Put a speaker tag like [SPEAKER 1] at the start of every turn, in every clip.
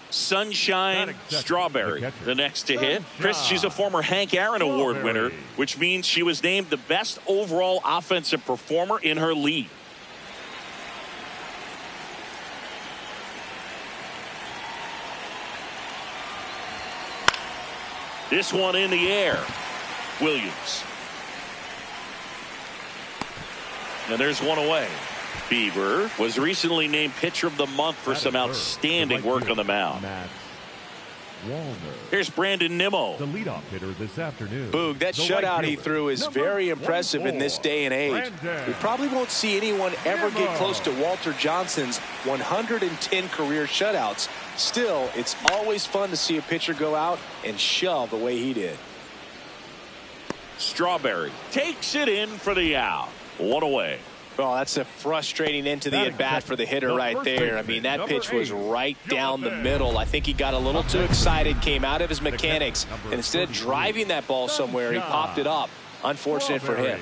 [SPEAKER 1] Sunshine Strawberry, the next to hit. Chris, she's a former Hank Aaron Award winner, which means she was named the best overall offensive performer in her league. This one in the air. Williams. And there's one away. Bieber was recently named Pitcher of the Month for some outstanding work on the mound. Here's Brandon Nimmo,
[SPEAKER 2] the leadoff hitter this afternoon.
[SPEAKER 3] Boog, that shutout he threw is very impressive in this day and age. We probably won't see anyone ever get close to Walter Johnson's 110 career shutouts. Still, it's always fun to see a pitcher go out and shove the way he did.
[SPEAKER 1] Strawberry takes it in for the out. One away.
[SPEAKER 3] Oh, that's a frustrating end to the at-bat for the hitter right there. I mean, that pitch was right down the middle. I think he got a little too excited, came out of his mechanics, and instead of driving that ball somewhere, he popped it up. Unfortunate for him.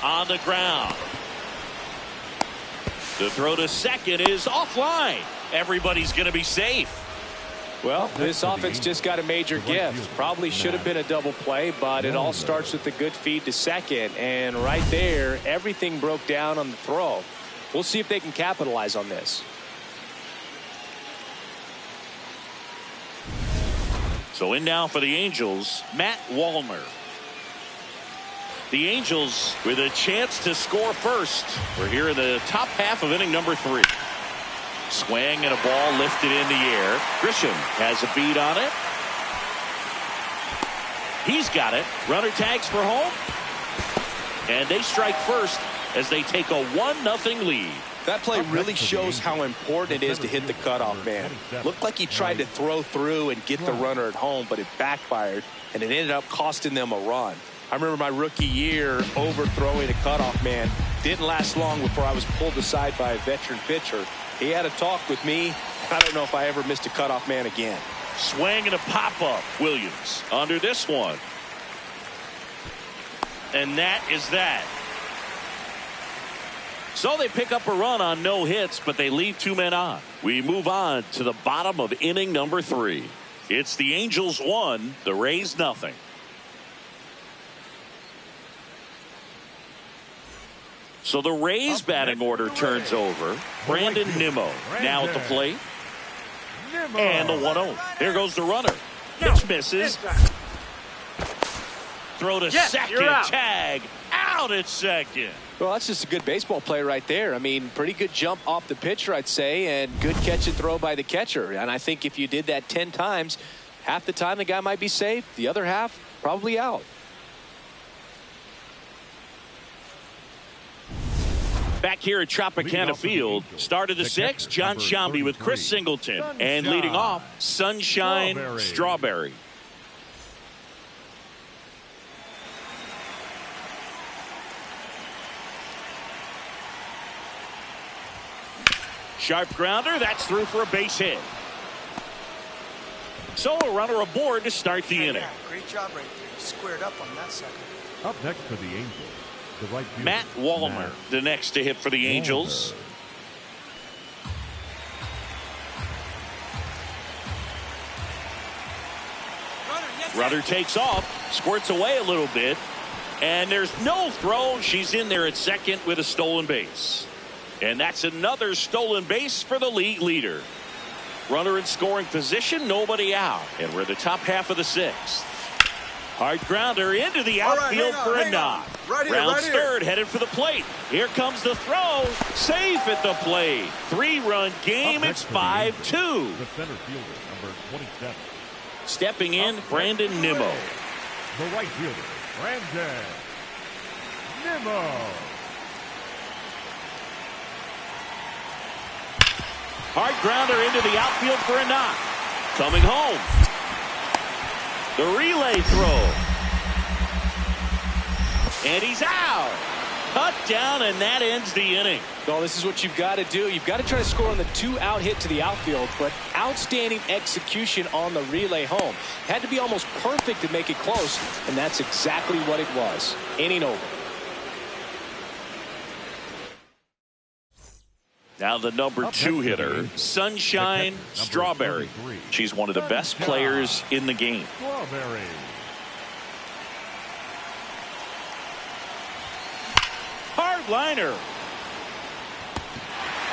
[SPEAKER 1] On the ground. The throw to second is offline. Everybody's going to be safe.
[SPEAKER 3] Well, this offense just got a major gift. Probably should have been a double play, but it all starts with the good feed to second. And right there, everything broke down on the throw. We'll see if they can capitalize on this.
[SPEAKER 1] So in now for the Angels, Matt Wallner. The Angels with a chance to score first. We're here in the top half of inning number 3. Swing and a ball lifted in the air. Grisham has a beat on it. He's got it. Runner tags for home. And they strike first as they take a 1-0 lead.
[SPEAKER 3] That play really shows how important it is to hit the cutoff man. Looked like he tried to throw through and get the runner at home, but it backfired, and it ended up costing them a run. I remember my rookie year overthrowing a cutoff man. Didn't last long before I was pulled aside by a veteran pitcher. He had a talk with me. I don't know if I ever missed a cutoff man again.
[SPEAKER 1] Swing and a pop-up. Williams under this one. And that is that. So they pick up a run on no hits, but they leave 2 men on. We move on to the bottom of inning number 3. It's the Angels 1, the Rays 0. So the Rays batting order turns over. Brandon Nimmo now at the plate. And the 1-0. Here goes the runner. Pitch misses. Throw to second. Tag out at second.
[SPEAKER 3] Well, that's just a good baseball play right there. I mean, pretty good jump off the pitcher, I'd say, and good catch and throw by the catcher. And I think if you did that 10 times, half the time the guy might be safe. The other half, probably out.
[SPEAKER 1] Back here at Tropicana Field, start of the 6th, John Shambi with Chris Singleton. And leading off, Sunshine Strawberry. Sharp grounder, that's through for a base hit. So a runner aboard to start the inning.
[SPEAKER 4] Great job right there. Squared up on that second.
[SPEAKER 2] Up next for the Angels. Right,
[SPEAKER 1] Matt Wallner, the next to hit for the Angels. Runner takes off, squirts away a little bit, and there's no throw. She's in there at second with a stolen base. And that's another stolen base for the league leader. Runner in scoring position, nobody out. And we're at the top half of the 6th. Hard grounder into the outfield for a knock. Rounds third, headed for the plate. Here comes the throw. Safe at the plate. 3-run game. It's 5-2.
[SPEAKER 2] The center fielder, number 27.
[SPEAKER 1] Stepping in, Brandon Nimmo.
[SPEAKER 2] The right fielder, Brandon Nimmo.
[SPEAKER 1] Hard grounder into the outfield for a knock. Coming home. The relay throw. And he's out. cut down, and that ends the inning.
[SPEAKER 3] Well, this is what you've got to do. You've got to try to score on the 2-out hit to the outfield, but outstanding execution on the relay home. Had to be almost perfect to make it close, and that's exactly what it was. Inning over.
[SPEAKER 1] Now the number 2 hitter, Sunshine Strawberry. She's one of the best players in the game.
[SPEAKER 2] Strawberry.
[SPEAKER 1] Hard liner.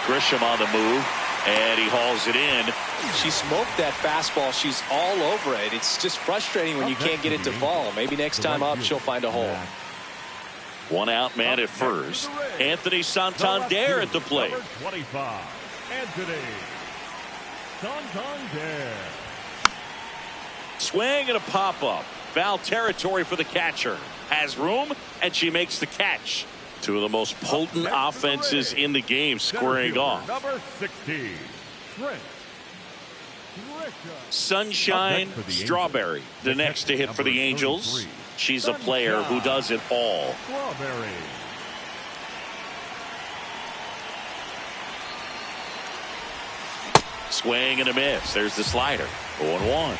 [SPEAKER 1] Grisham on the move, and he hauls it in.
[SPEAKER 3] She smoked that fastball. She's all over it. It's just frustrating when you can't get it to fall. Maybe next time up she'll find a hole.
[SPEAKER 1] 1 out man at first. Anthony Santander at the plate.
[SPEAKER 2] Number 25, Anthony Santander.
[SPEAKER 1] Swing and a pop-up. Foul territory for the catcher. Has room, and she makes the catch. Two of the most potent offenses in the game squaring off.
[SPEAKER 2] Number 60, Trent.
[SPEAKER 1] Sunshine Strawberry, the next to hit for the Angels. She's a player who does it all.
[SPEAKER 2] Strawberry.
[SPEAKER 1] Swing and a miss. There's the slider. 0-1.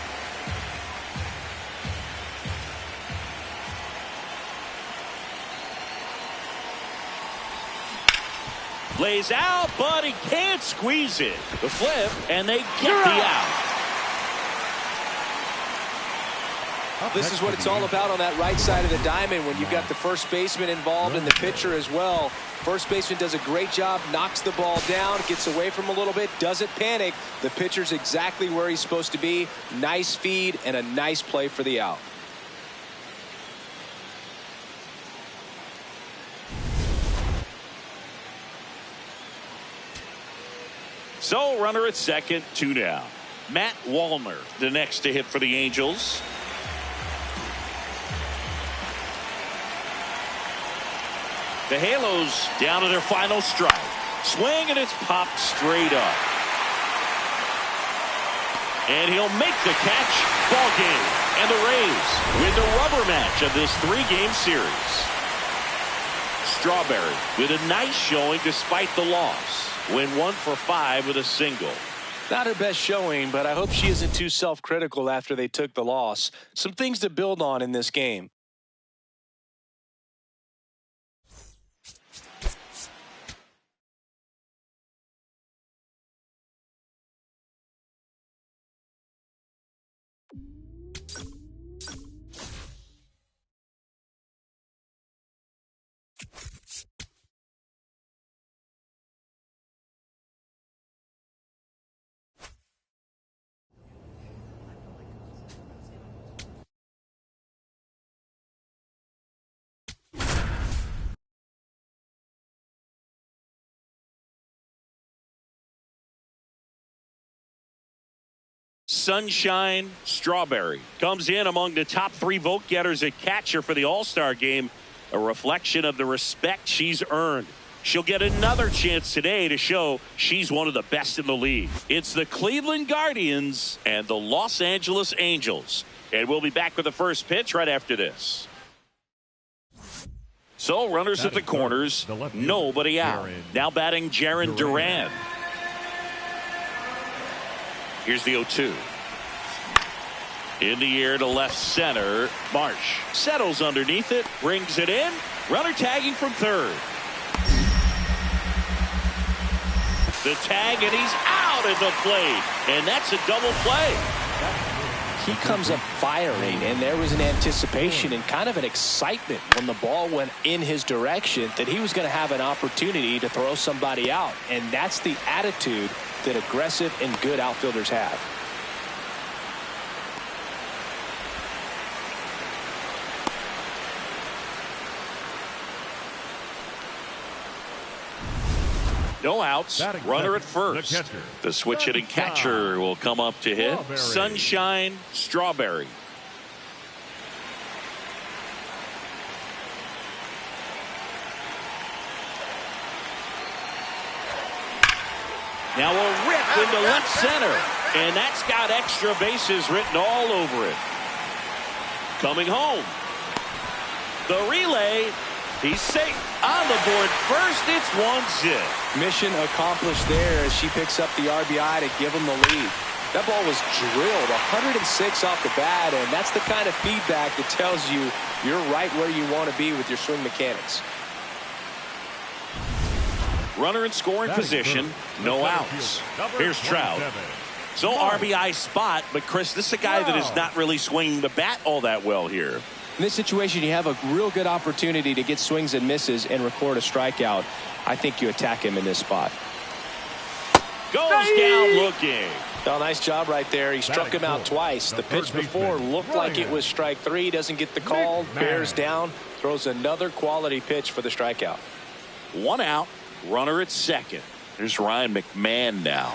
[SPEAKER 1] Lays out, but he can't squeeze it. The flip, and they get the out.
[SPEAKER 3] This is what it's all about on that right side of the diamond when you've got the first baseman involved and the pitcher as well. First baseman does a great job, knocks the ball down, gets away from him a little bit, doesn't panic. The pitcher's exactly where he's supposed to be. Nice feed and a nice play for the out.
[SPEAKER 1] So runner at second, 2 down. Matt Wallner, the next to hit for the Angels. The Halos down to their final strike. Swing, and it's popped straight up. And he'll make the catch. Ball game. And the Rays win the rubber match of this 3-game series. Strawberry with a nice showing despite the loss. Win 1 for 5 with a single.
[SPEAKER 3] Not her best showing, but I hope she isn't too self-critical after they took the loss. Some things to build on in this game.
[SPEAKER 1] Sunshine Strawberry comes in among the top 3 vote getters at catcher for the All-Star game, a reflection of the respect she's earned. She'll get another chance today to show she's one of the best in the league. It's the Cleveland Guardians and the Los Angeles Angels. And we'll be back with the first pitch right after this. So runners at the corners, nobody out. Now batting Jarren Duran. Here's the 0-2. In the air to left center. Marsh settles underneath it, brings it in. Runner tagging from third. The tag, and he's out at the plate. And that's a double play.
[SPEAKER 3] He comes up firing, and there was an anticipation and kind of an excitement when the ball went in his direction that he was going to have an opportunity to throw somebody out. And that's the attitude that aggressive and good outfielders have.
[SPEAKER 1] No outs. Runner at first. The switch hitting catcher will come up to hit. Sunshine Strawberry. Now a rip into left center. And that's got extra bases written all over it. Coming home. The relay. He's safe on the board first. It's 1-zip.
[SPEAKER 3] Mission accomplished there as she picks up the RBI to give them the lead. That ball was drilled 106 off the bat, and that's the kind of feedback that tells you you're right where you want to be with your swing mechanics.
[SPEAKER 1] Runner in scoring position, no outs. Here's Trout. So RBI spot, but Chris, this is a guy that is not really swinging the bat all that well here.
[SPEAKER 3] In this situation, you have a real good opportunity to get swings and misses and record a strikeout. I think you attack him in this spot.
[SPEAKER 1] Goes down looking.
[SPEAKER 3] Oh, nice job right there. He struck him out twice. The pitch before looked like it was strike 3. Doesn't get the call. Bears down. Throws another quality pitch for the strikeout.
[SPEAKER 1] 1 out. Runner at second. Here's Ryan McMahon now.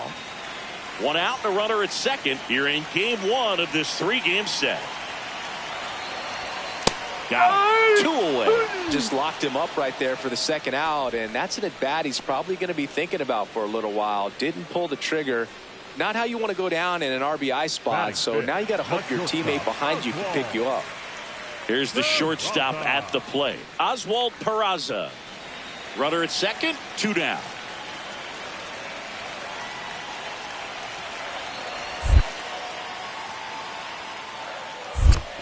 [SPEAKER 1] 1 out and a runner at second here in game 1 of this 3-game set. Got 2 away.
[SPEAKER 3] Just locked him up right there for the 2nd out, and that's an at-bat he's probably going to be thinking about for a little while. Didn't pull the trigger. Not how you want to go down in an RBI spot, so now you got to hope your teammate behind you can pick you up.
[SPEAKER 1] Here's the shortstop at the plate. Oswald Peraza. Runner at second, 2 down.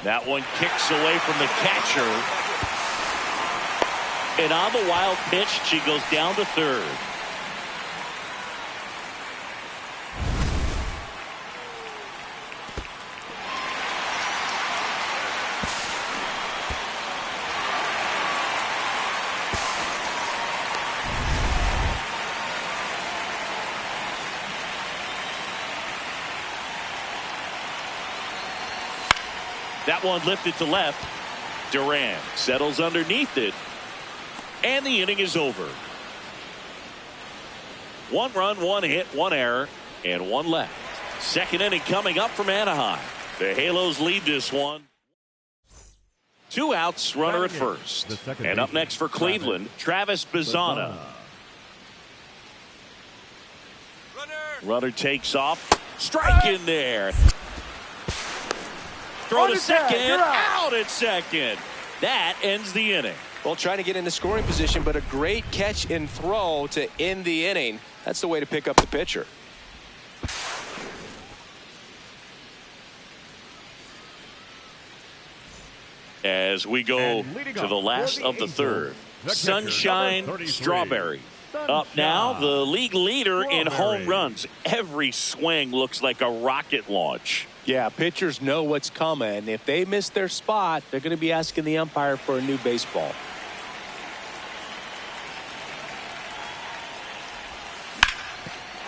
[SPEAKER 1] That one kicks away from the catcher. And on the wild pitch, she goes down to third. That one lifted to left. Duran settles underneath it. And the inning is over. 1 run, 1 hit, 1 error, and 1 left. 2nd inning coming up from Anaheim. The Halos lead this one. 2 outs, runner at first. And up next for Cleveland, Travis Bazzana. Runner takes off. Strike in there. Throw to second, out at second. That ends the inning.
[SPEAKER 3] Well, trying to get into scoring position, but a great catch and throw to end the inning. That's the way to pick up the pitcher.
[SPEAKER 1] As we go to the last of the 3rd. Sunshine Strawberry. Up now, the league leader in home runs. Every swing looks like a rocket launch.
[SPEAKER 3] Yeah, pitchers know what's coming. If they miss their spot, they're going to be asking the umpire for a new baseball.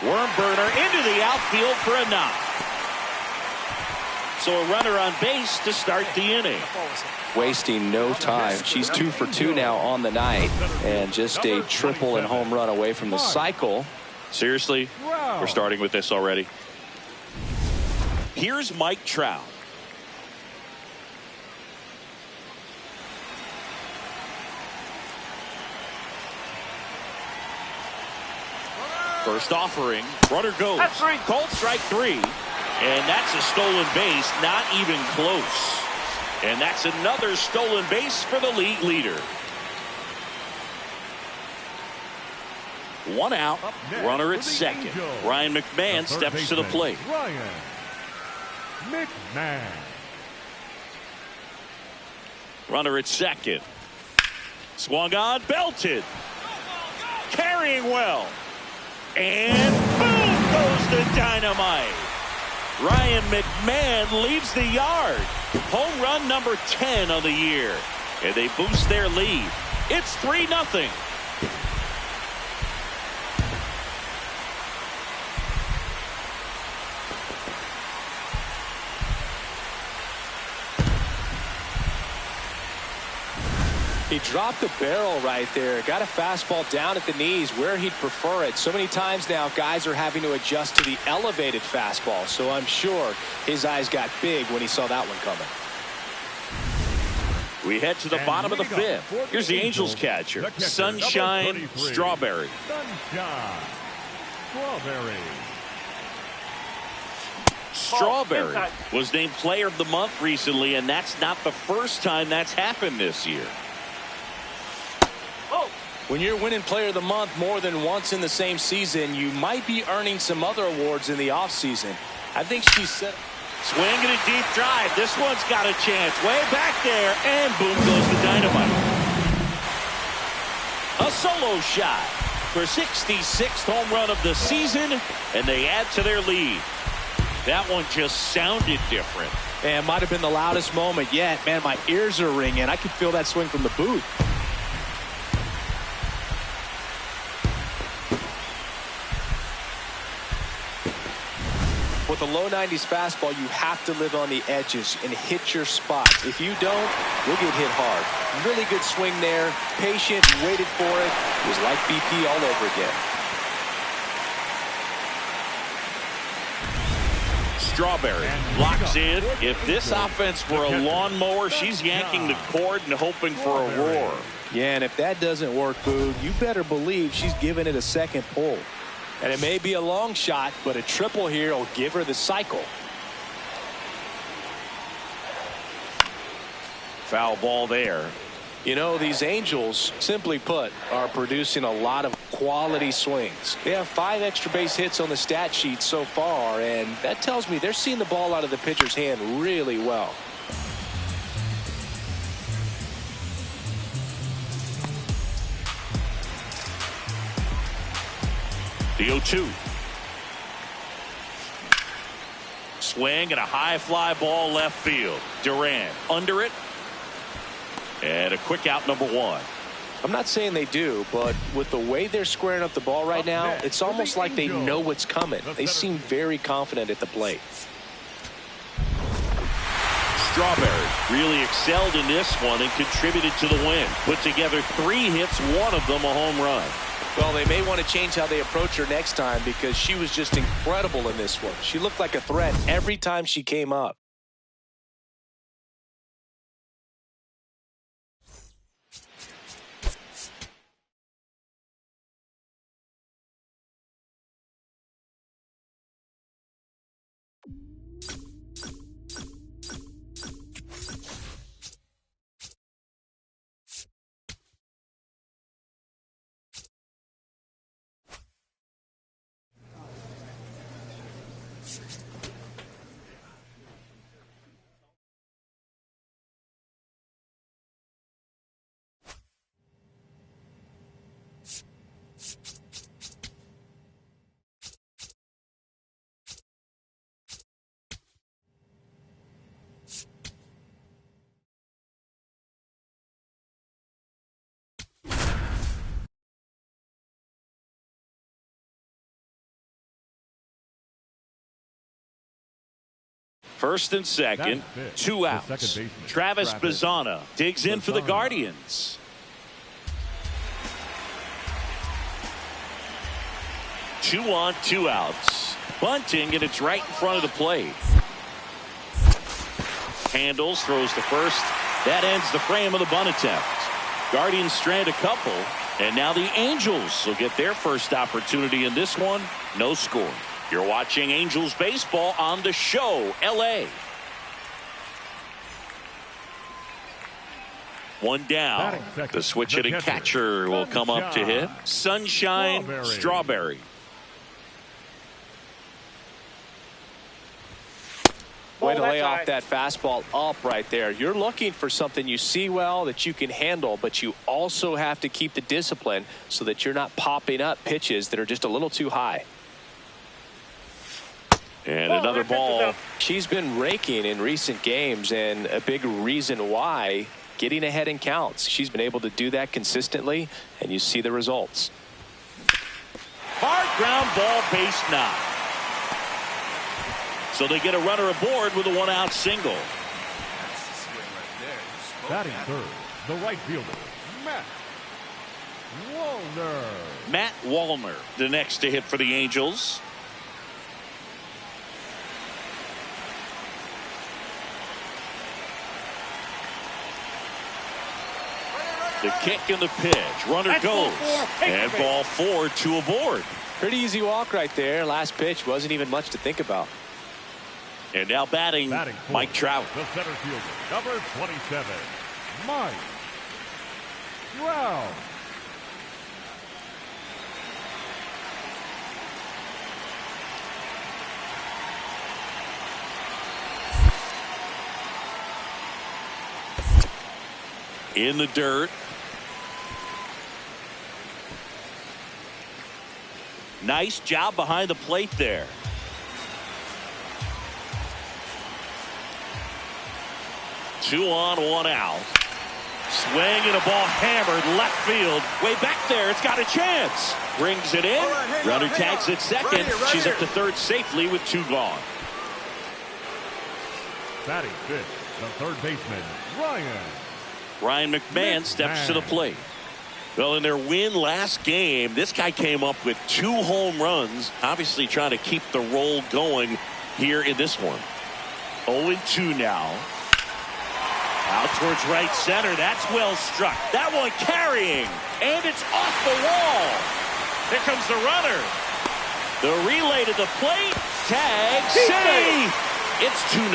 [SPEAKER 1] Worm burner into the outfield for a knock. So a runner on base to start the inning.
[SPEAKER 3] Wasting no time. She's 2 for 2 now on the night, and just a triple and home run away from the cycle.
[SPEAKER 1] Seriously, we're starting with this already. Here's Mike Trout. First offering, runner goes. Called strike 3, and that's a stolen base, not even close. And that's another stolen base for the league leader. 1 out, runner at second. Ryan McMahon steps to the plate.
[SPEAKER 2] Ryan McMahon.
[SPEAKER 1] Runner at second. Swung on, belted. Carrying well. And boom goes the dynamite. Ryan McMahon leaves the yard. Home run number 10 of the year. And they boost their lead. It's 3-0.
[SPEAKER 3] He dropped the barrel right there. Got a fastball down at the knees where he'd prefer it. So many times now guys are having to adjust to the elevated fastball. So I'm sure his eyes got big when he saw that one coming.
[SPEAKER 1] We head to the bottom of the 5th. Here's the Angels catcher, Sunshine Strawberry.
[SPEAKER 2] Sunshine Strawberry.
[SPEAKER 1] Strawberry was named Player of the Month recently, and that's not the first time that's happened this year.
[SPEAKER 3] When you're winning player of the month more than once in the same season, you might be earning some other awards in the offseason. I think she's set.
[SPEAKER 1] Swinging a deep drive. This one's got a chance. Way back there. And boom goes the dynamite. A solo shot for 66th home run of the season. And they add to their lead. That one just sounded different.
[SPEAKER 3] And might have been the loudest moment yet. Man, my ears are ringing. I could feel that swing from the booth. With a low 90s fastball, you have to live on the edges and hit your spots. If you don't, you'll get hit hard. Really good swing there. Patient, waited for it. It was like BP all over again.
[SPEAKER 1] Strawberry locks in. If this offense were a lawnmower, she's yanking the cord and hoping for a roar.
[SPEAKER 3] Yeah, and if that doesn't work, Boog, you better believe she's giving it a second pull. And it may be a long shot, but a triple here will give her the cycle.
[SPEAKER 1] Foul ball there.
[SPEAKER 3] You know, these Angels, simply put, are producing a lot of quality swings. They have 5 extra base hits on the stat sheet so far, and that tells me they're seeing the ball out of the pitcher's hand really well.
[SPEAKER 1] The 0-2. Swing and a high fly ball left field. Duran under it. And a quick out, number 1.
[SPEAKER 3] I'm not saying they do, but with the way they're squaring up the ball right now, it's almost like they know what's coming. They seem very confident at the plate.
[SPEAKER 1] Strawberry really excelled in this one and contributed to the win. Put together 3 hits, one of them a home run.
[SPEAKER 3] Well, they may want to change how they approach her next time because she was just incredible in this one. She looked like a threat every time she came up.
[SPEAKER 1] First and second, 2 outs. Travis Bazzana digs in for the Guardians. Two on, 2 outs. Bunting, and it's right in front of the plate. Handles, throws to first. That ends the frame of the bunt attempt. Guardians strand a couple, and now the Angels will get their first opportunity in this one. No score. You're watching Angels baseball on The Show, LA. One down. The switch hitting catcher will come up to hit. Sunshine Strawberry.
[SPEAKER 3] Way to lay off that fastball up right there. You're looking for something you see well that you can handle, but you also have to keep the discipline so that you're not popping up pitches that are just a little too high.
[SPEAKER 1] And another ball.
[SPEAKER 3] She's been raking in recent games, and a big reason why, getting ahead in counts. She's been able to do that consistently, and you see the results.
[SPEAKER 1] Hard ground ball, base knock. So they get a runner aboard with a 1-out single.
[SPEAKER 2] Batting third, the right fielder, Matt Wallner.
[SPEAKER 1] Matt Wallner, the next to hit for the Angels. The kick and the pitch. Runner goes. And ball 4, 2 aboard.
[SPEAKER 3] Pretty easy walk right there. Last pitch wasn't even much to think about.
[SPEAKER 1] And now batting Mike Trout.
[SPEAKER 2] The center fielder, number 27, Mike Trout.
[SPEAKER 1] in the dirt. Nice job behind the plate there. Two on, one out. Swing and a ball hammered left field. Way back there. It's got a chance. Brings it in.
[SPEAKER 4] Right,
[SPEAKER 1] Runner tags at second.
[SPEAKER 4] Right
[SPEAKER 1] She's
[SPEAKER 4] here.
[SPEAKER 1] up to third safely with two gone.
[SPEAKER 2] Batting fifth, the third baseman,
[SPEAKER 1] Ryan McMahon steps to the plate. Well, in their win last game, this guy came up with 2 home runs, obviously trying to keep the roll going here in this one. 0-2 now. Out towards right center. That's well struck. That one carrying. And it's off the wall. Here comes the runner. The relay to the plate. Tag. Save. It's 2-0.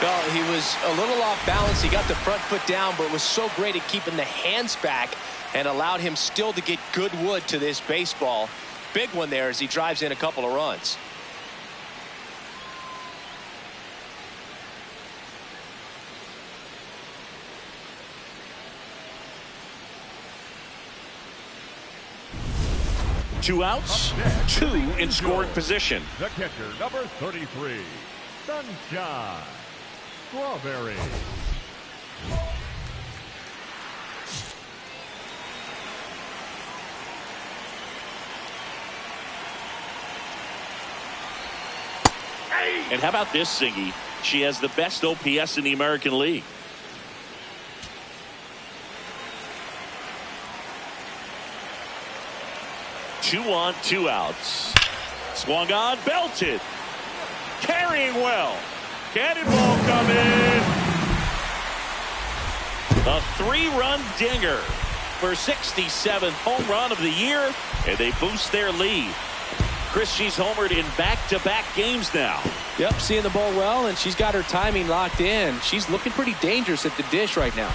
[SPEAKER 3] Well, he was a little off balance. He got the front foot down, but was so great at keeping the hands back and allowed him still to get good wood to this baseball. Big one there as he drives in a couple of runs.
[SPEAKER 1] Two outs, 2 in scoring position.
[SPEAKER 2] the catcher, number 33, Sunshine Strawberry.
[SPEAKER 1] And how about this, Siggy? She has the best OPS in the American League. Two on, 2 outs. Swung on, belted. Carrying well. Cannonball coming. A 3-run dinger for 67th home run of the year, and they boost their lead. Chris, she's homered in back-to-back games now.
[SPEAKER 5] Yep, seeing the ball well, and she's got her timing locked in. She's looking pretty dangerous at the dish right now.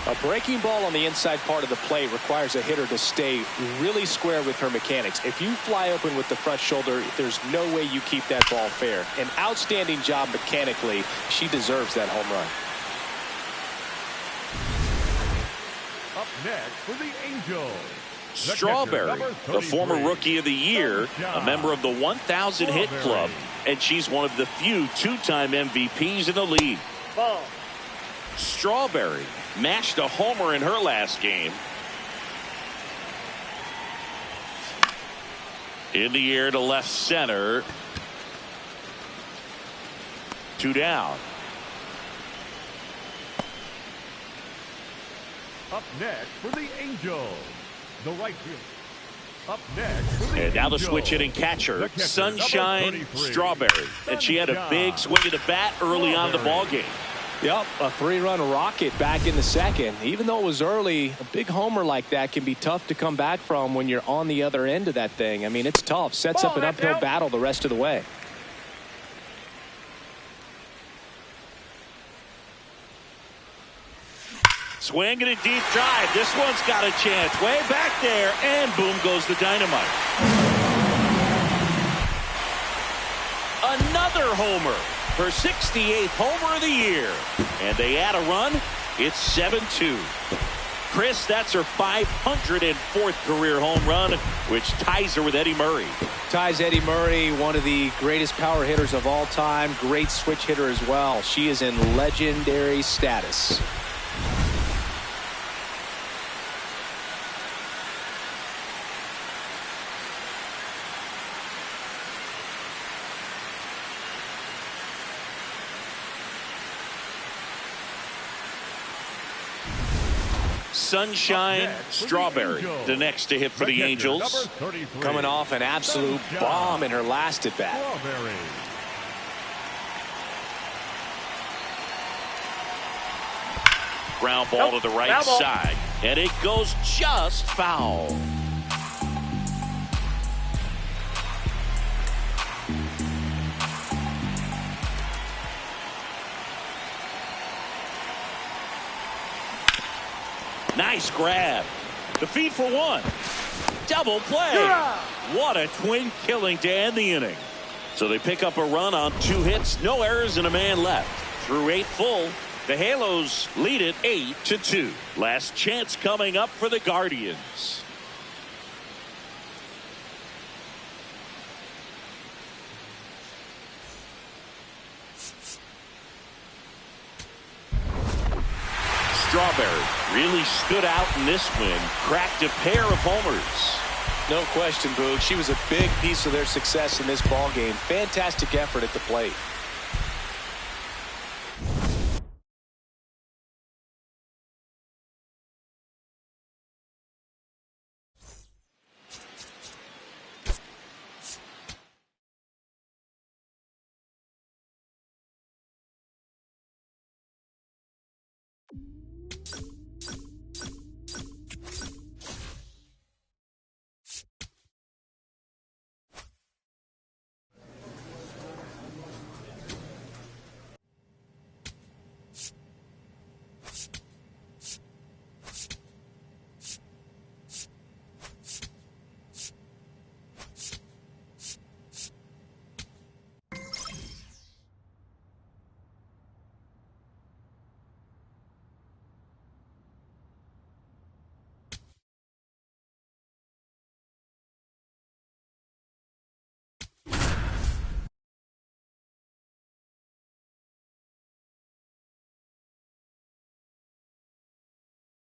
[SPEAKER 3] A breaking ball on the inside part of the plate requires a hitter to stay really square with her mechanics. If you fly open with the front shoulder, there's no way you keep that ball fair. An outstanding job mechanically. She deserves that home run.
[SPEAKER 2] Up next for the Angels, the
[SPEAKER 1] Strawberry,
[SPEAKER 2] catcher, number
[SPEAKER 1] the former
[SPEAKER 2] 33,
[SPEAKER 1] Rookie of the Year, a member of the 1,000 hit club, and she's one of the few 2-time MVPs in the league. Strawberry mashed a homer in her last game. In the air to left center. 2 down.
[SPEAKER 2] Up next for the Angels, the right field. Up next for the
[SPEAKER 1] And now the
[SPEAKER 2] Angels,
[SPEAKER 1] switch hitting catcher,
[SPEAKER 2] the catcher,
[SPEAKER 1] Sunshine
[SPEAKER 2] number 33,
[SPEAKER 1] Strawberry. And she had a big swing of the bat early on in the ball game.
[SPEAKER 5] Yep, a 3-run rocket back in the second. Even though it was early, a big homer like that can be tough to come back from when you're on the other end of that thing. I mean, it's tough. Sets up an uphill battle the rest of the way.
[SPEAKER 1] Swing and a deep drive. This one's got a chance. Way back there. And boom goes the dynamite. Another homer. Her 68th homer of the year. And they add a run. It's 7-2. Chris, that's her 504th career home run, which ties her with Eddie Murray.
[SPEAKER 5] Ties Eddie Murray, one of the greatest power hitters of all time. Great switch hitter as well. She is in legendary status.
[SPEAKER 1] Sunshine Strawberry, the next to hit for the Angels.
[SPEAKER 5] Coming off an absolute bomb in her last at bat.
[SPEAKER 1] Ground ball to the right side, and it goes just foul. Nice grab. The feed for 1. Double play. What a twin killing to end the inning. So they pick up a run on 2 hits, no errors, and a man left. Through 8 full, The Halos lead it 8-2. Last chance coming up for the Guardians. Strawberry really stood out in this win. Cracked a pair of homers.
[SPEAKER 5] No question, Boog. She was a big piece of their success in this ball game. Fantastic effort at the plate.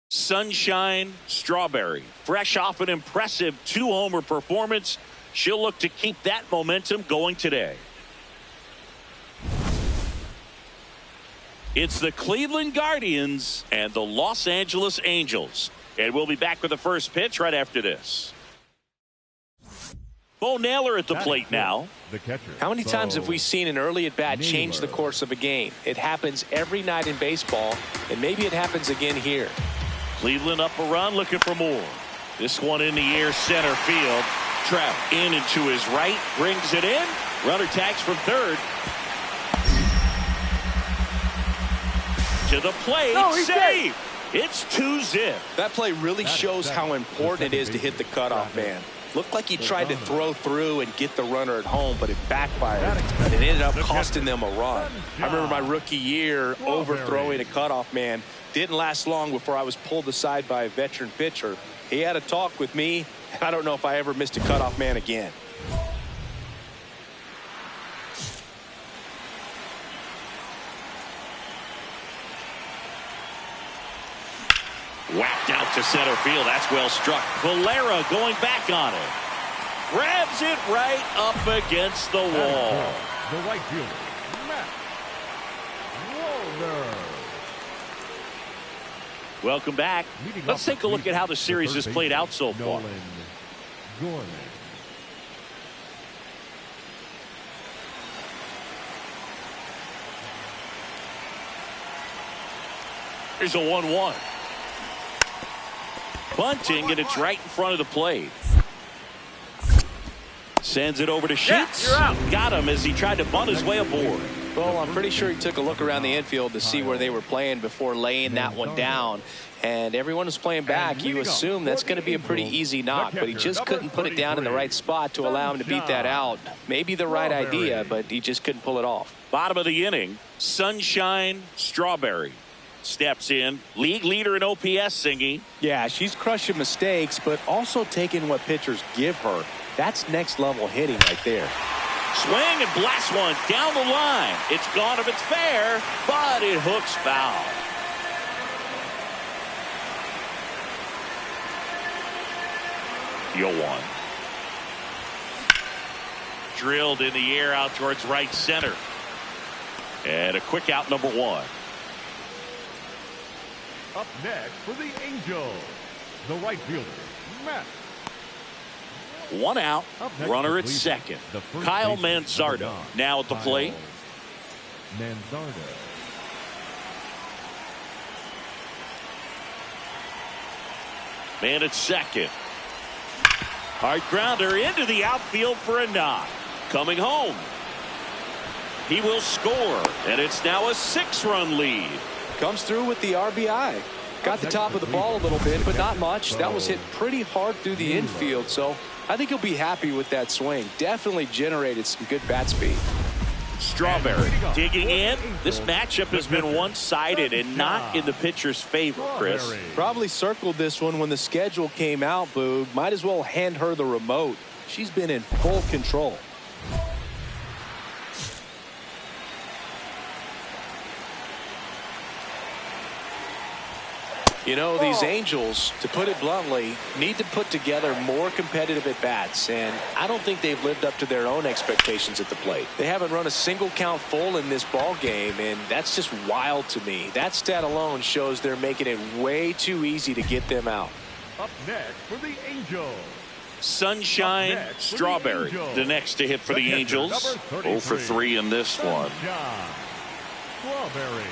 [SPEAKER 1] Sunshine Strawberry, fresh off an impressive 2-homer performance. She'll look to keep that momentum going today. It's the Cleveland Guardians and the Los Angeles Angels. And we'll be back with the first pitch right after this. Bo Naylor at the plate now.
[SPEAKER 2] The catcher.
[SPEAKER 5] How many times have we seen an early at-bat change the course of a game? It happens every night in baseball, and maybe it happens again here.
[SPEAKER 1] Cleveland up a run, looking for more. This one in the air, center field. Trout in and to his right, brings it in. Runner tags from third. To the plate, save. It's 2-zip.
[SPEAKER 3] That play really shows how important it is to hit the cutoff man. Looked like he tried to throw through and get the runner at home, but it backfired, and it ended up costing them a run. I remember my rookie year overthrowing a cutoff man. Didn't last long before I was pulled aside by a veteran pitcher. He had a talk with me, and I don't know if I ever missed a cutoff man again.
[SPEAKER 1] Whacked out to center field. That's well struck. Valera going back on it. Grabs it right up against the wall.
[SPEAKER 2] The right fielder, Matt Wallner.
[SPEAKER 1] Welcome back. Let's take a look at how the series has played out so far.
[SPEAKER 2] Gorman.
[SPEAKER 1] Here's a 1-1. Bunting, and it's right in front of the plate. Sends it over to Sheets. Got him as he tried to bunt his way aboard.
[SPEAKER 5] Well, I'm pretty sure he took a look around the infield to see where they were playing before laying that one down. And everyone was playing back. You assume that's going to be a pretty easy knock, but he just couldn't put it down in the right spot to allow him to beat that out. Maybe the right idea, but he just couldn't pull it off.
[SPEAKER 1] Bottom of the inning, Sunshine Strawberry steps in. League leader in OPS singing.
[SPEAKER 5] Yeah, she's crushing mistakes, but also taking what pitchers give her. That's next level hitting right there.
[SPEAKER 1] Swing and blast one down the line. It's gone if it's fair, but it hooks foul. Deal one. Drilled in the air out towards right center. And a quick out, number one.
[SPEAKER 2] Up next for the Angels, the right fielder, Matt.
[SPEAKER 1] One out, runner at second. Kyle Manzardo now at the plate.
[SPEAKER 2] Manzardo.
[SPEAKER 1] Man at second. Hard grounder into the outfield for a knock. Coming home. He will score, and it's now a 6-run lead.
[SPEAKER 5] Comes through with the RBI. Got the top of the ball a little bit, but not much. That was hit pretty hard through the infield, so I think he'll be happy with that swing. Definitely generated some good bat speed.
[SPEAKER 1] Strawberry digging in. This matchup has been one-sided and not in the pitcher's favor, Chris.
[SPEAKER 5] Probably circled this one when the schedule came out, Boog. Might as well hand her the remote. She's been in full control. You know, these Angels, to put it bluntly, need to put together more competitive at-bats, and I don't think they've lived up to their own expectations at the plate. They haven't run a single count full in this ball game, and that's just wild to me. That stat alone shows they're making it way too easy to get them out.
[SPEAKER 2] Up next for the Angels.
[SPEAKER 1] Sunshine Strawberry, the next to hit for the Angels. 0 for 3 in this one.
[SPEAKER 2] Strawberry.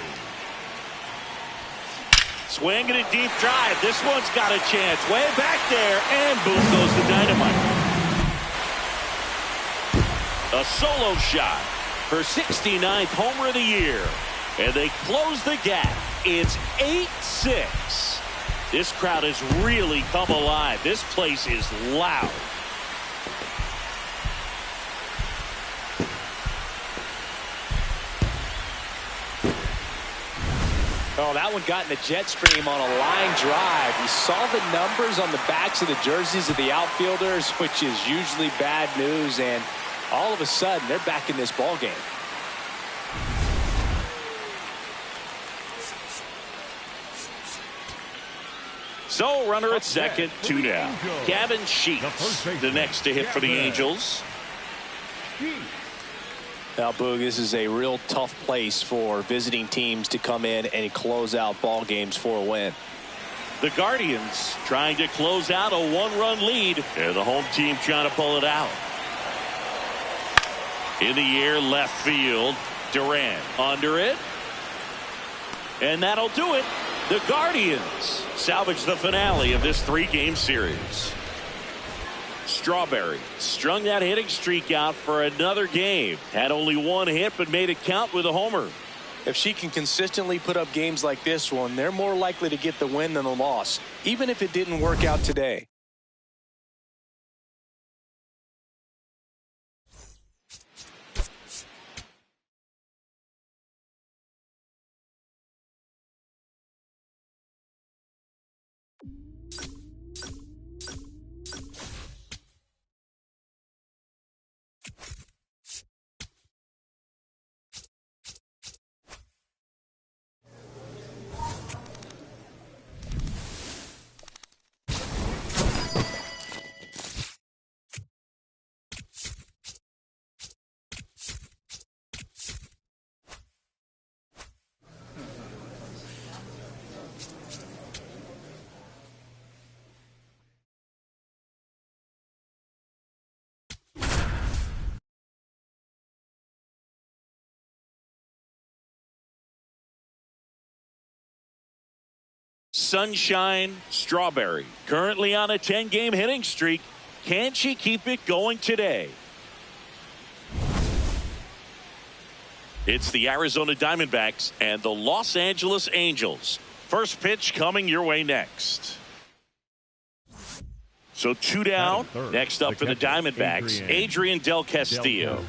[SPEAKER 1] Swing and a deep drive. This one's got a chance. Way back there, and boom goes the dynamite. A solo shot. Her 69th homer of the year. And they close the gap. It's 8-6. This crowd has really come alive. This place is loud.
[SPEAKER 5] Oh, that one got in the jet stream on a line drive. You saw the numbers on the backs of the jerseys of the outfielders, which is usually bad news, and all of a sudden they're back in this ball game.
[SPEAKER 1] So runner at second, 2 down. Gavin Sheets, the next to hit for the Angels.
[SPEAKER 5] Now, Boog, this is a real tough place for visiting teams to come in and close out ball games for a win.
[SPEAKER 1] The Guardians trying to close out a 1-run lead, and the home team trying to pull it out. In the air, left field, Durant under it, and that'll do it. The Guardians salvage the finale of this 3-game series. Strawberry strung that hitting streak out for another game. Had only 1 hit, but made it count with a homer.
[SPEAKER 5] If she can consistently put up games like this one, they're more likely to get the win than the loss, even if it didn't work out today.
[SPEAKER 1] Sunshine Strawberry currently on a 10-game hitting streak. Can she keep it going today? It's the Arizona Diamondbacks and the Los Angeles Angels. First pitch coming your way next. So 2 down. Next up for the Diamondbacks, Adrian Del Castillo.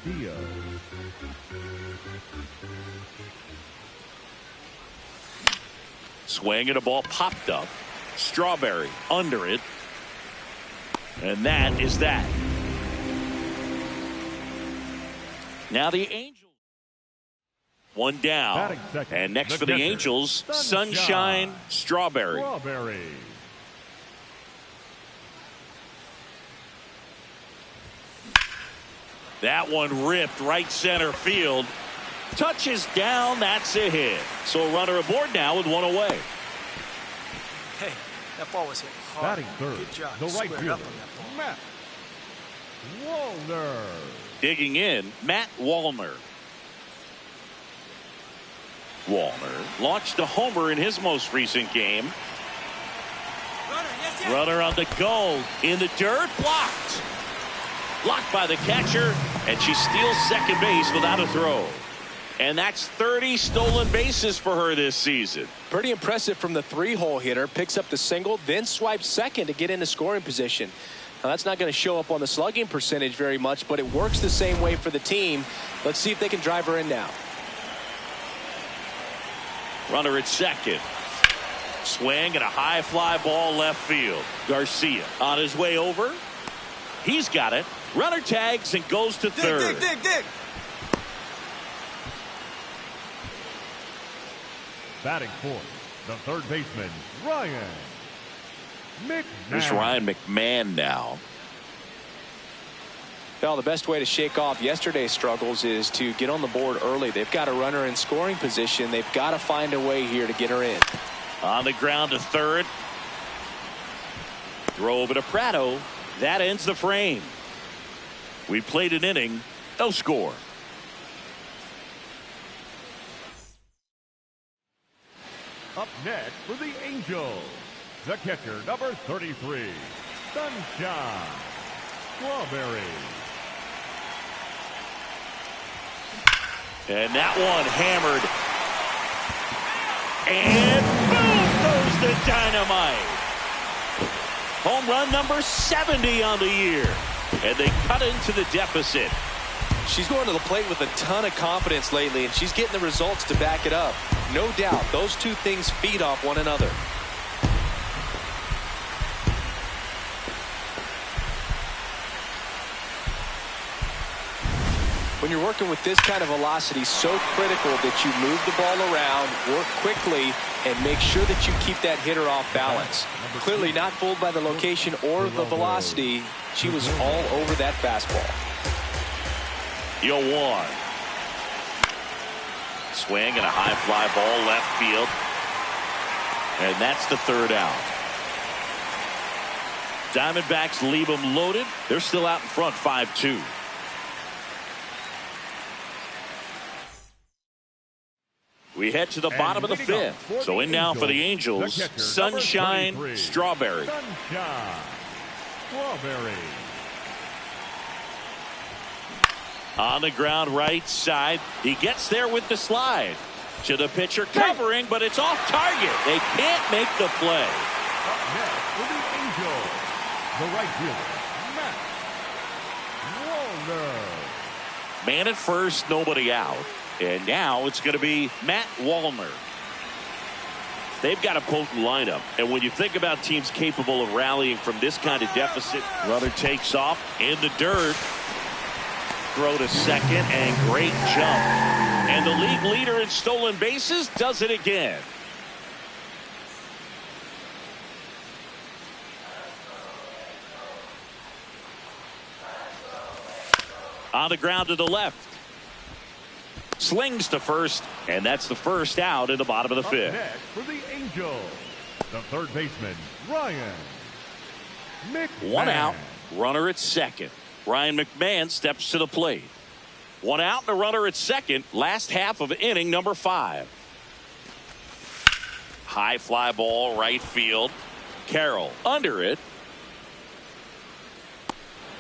[SPEAKER 1] Swing and a ball popped up. Strawberry under it. And that is that. Now the Angels. 1 down. And next for the Angels, Sunshine Strawberry. That one ripped right center field. Touches down, that's a hit. So a runner aboard now with 1 away.
[SPEAKER 4] Hey, that ball was hit hard.
[SPEAKER 2] Batting third,
[SPEAKER 4] Good job.
[SPEAKER 2] the right
[SPEAKER 4] Squared
[SPEAKER 2] fielder,
[SPEAKER 4] up on that ball.
[SPEAKER 2] Matt Wallner.
[SPEAKER 1] Digging in, Matt Wallner. Wallner launched a homer in his most recent game. Runner on the goal. In the dirt, blocked. Blocked by the catcher, and she steals second base without a throw. And that's 30 stolen bases for her this season.
[SPEAKER 5] Pretty impressive from the 3-hole hitter. Picks up the single, then swipes second to get into scoring position. Now, that's not going to show up on the slugging percentage very much, but it works the same way for the team. Let's see if they can drive her in now.
[SPEAKER 1] Runner at second. Swing and a high fly ball left field. Garcia on his way over. He's got it. Runner tags and goes to third.
[SPEAKER 4] Dig.
[SPEAKER 2] Batting fourth, the third baseman, Ryan McMahon.
[SPEAKER 1] Here's Ryan McMahon now.
[SPEAKER 5] Well, the best way to shake off yesterday's struggles is to get on the board early. They've got a runner in scoring position. They've got to find a way here to get her in.
[SPEAKER 1] On the ground to third. Throw over to Prado. That ends the frame. We played an inning. No score.
[SPEAKER 2] Up next for the Angels, the catcher, number 33, Sunshine Strawberry.
[SPEAKER 1] And that one hammered. And boom goes the dynamite. Home run number 70 on the year. And they cut into the deficit.
[SPEAKER 3] She's going to the plate with a ton of confidence lately, and she's getting the results to back it up. No doubt, those two things feed off one another.
[SPEAKER 5] When you're working with this kind of velocity, so critical that you move the ball around, work quickly, and make sure that you keep that hitter off balance. Clearly not fooled by the location or the velocity. She was all over that fastball.
[SPEAKER 1] 0-1. Swing and a high fly ball left field. And that's the third out. Diamondbacks leave them loaded. They're still out in front 5-2. We head to the bottom of the fifth. So in now for the Angels, Sunshine Strawberry.
[SPEAKER 2] Sunshine Strawberry.
[SPEAKER 1] On the ground right side. He gets there with the slide. To the pitcher covering, but it's off target. They can't make the play.
[SPEAKER 2] Up next for the Angels, the right fielder, Matt Wallner.
[SPEAKER 1] Man at first, nobody out. And now it's going to be Matt Wallner. They've got a potent lineup. And when you think about teams capable of rallying from this kind of deficit, runner takes off in the dirt. Throw to second and great jump. And the league leader in stolen bases does it again. On the ground to the left. Slings to first, and that's the first out in the bottom of the fifth.
[SPEAKER 2] Up next for the Angels, the third baseman, Ryan McMahon.
[SPEAKER 1] One out, runner at second. Ryan McMahon steps to the plate. One out and a runner at second, last half of inning number 5. High fly ball, right field. Carroll under it.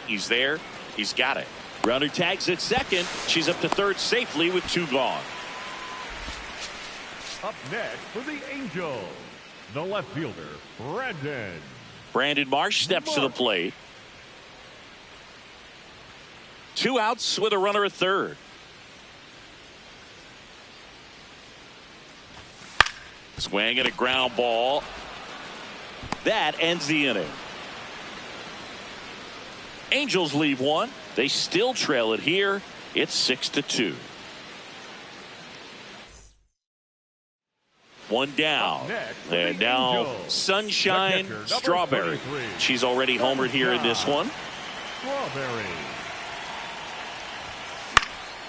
[SPEAKER 1] He's there. He's got it. Runner tags at second. She's up to third safely with 2 gone.
[SPEAKER 2] Up next for the Angels, the left fielder,
[SPEAKER 1] Brandon Marsh steps to the plate. 2 outs with a runner at third. Swing and a ground ball. That ends the inning. Angels leave one. They still trail it here. It's 6-2. One down. And now Sunshine Strawberry. She's already homered here in this one.
[SPEAKER 2] Strawberry.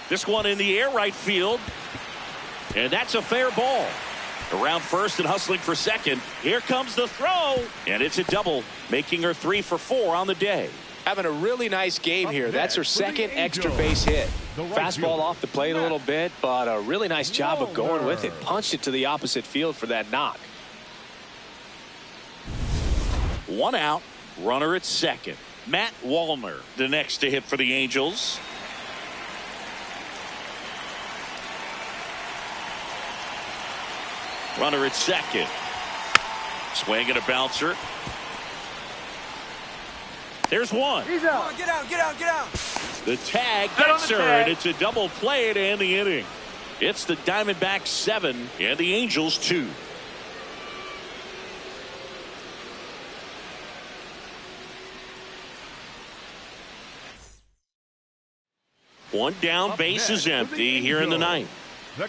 [SPEAKER 1] This one in the air, right field. And that's a fair ball. Around first and hustling for second. Here comes the throw. And it's a double, making her 3 for 4 on the day.
[SPEAKER 5] Having a really nice game here. That's her second extra base hit. Fastball off the plate a little bit, but a really nice job of going with it. Punched it to the opposite field for that knock.
[SPEAKER 1] 1 out, runner at second. Matt Wallner, the next to hit for the Angels. Runner at second. Swing and a bouncer. There's one.
[SPEAKER 4] Come on, get out, get out, get out.
[SPEAKER 1] The tag gets her, and it's a double play to end the inning. It's the Diamondbacks 7 and the Angels 2. One down, base is empty here in the ninth.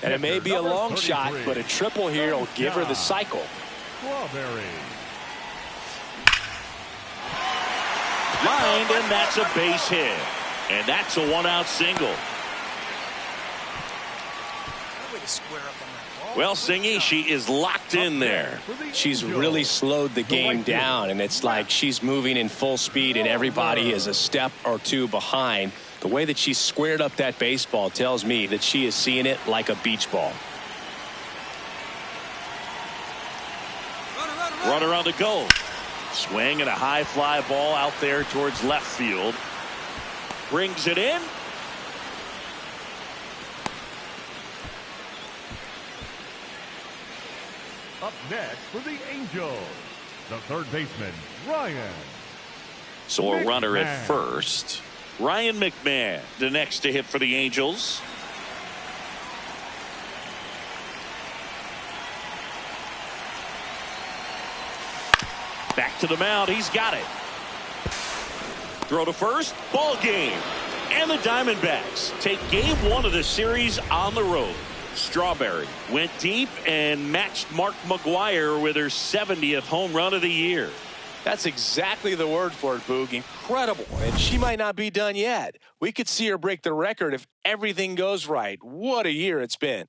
[SPEAKER 5] And it may be a long shot, but a triple here will give her the cycle.
[SPEAKER 2] Strawberry.
[SPEAKER 1] Lined, and that's a base hit. And that's a one-out single. Well, Singy, she is locked in there.
[SPEAKER 5] She's really slowed the game down, and it's like she's moving in full speed, and everybody is a step or two behind. The way that she squared up that baseball tells me that she is seeing it like a beach ball.
[SPEAKER 1] Runner on the go. Swing and a high fly ball out there towards left field. Brings it in.
[SPEAKER 2] Up next for the Angels, the third baseman, Ryan.
[SPEAKER 1] So a runner
[SPEAKER 2] McMahon.
[SPEAKER 1] at first. Ryan McMahon, the next to hit for the Angels. Back to the mound. He's got it. Throw to first. Ball game. And the Diamondbacks take game 1 of the series on the road. Strawberry went deep and matched Mark McGwire with her 70th home run of the year.
[SPEAKER 5] That's exactly the word for it, Boog. Incredible. And she might not be done yet. We could see her break the record if everything goes right. What a year it's been.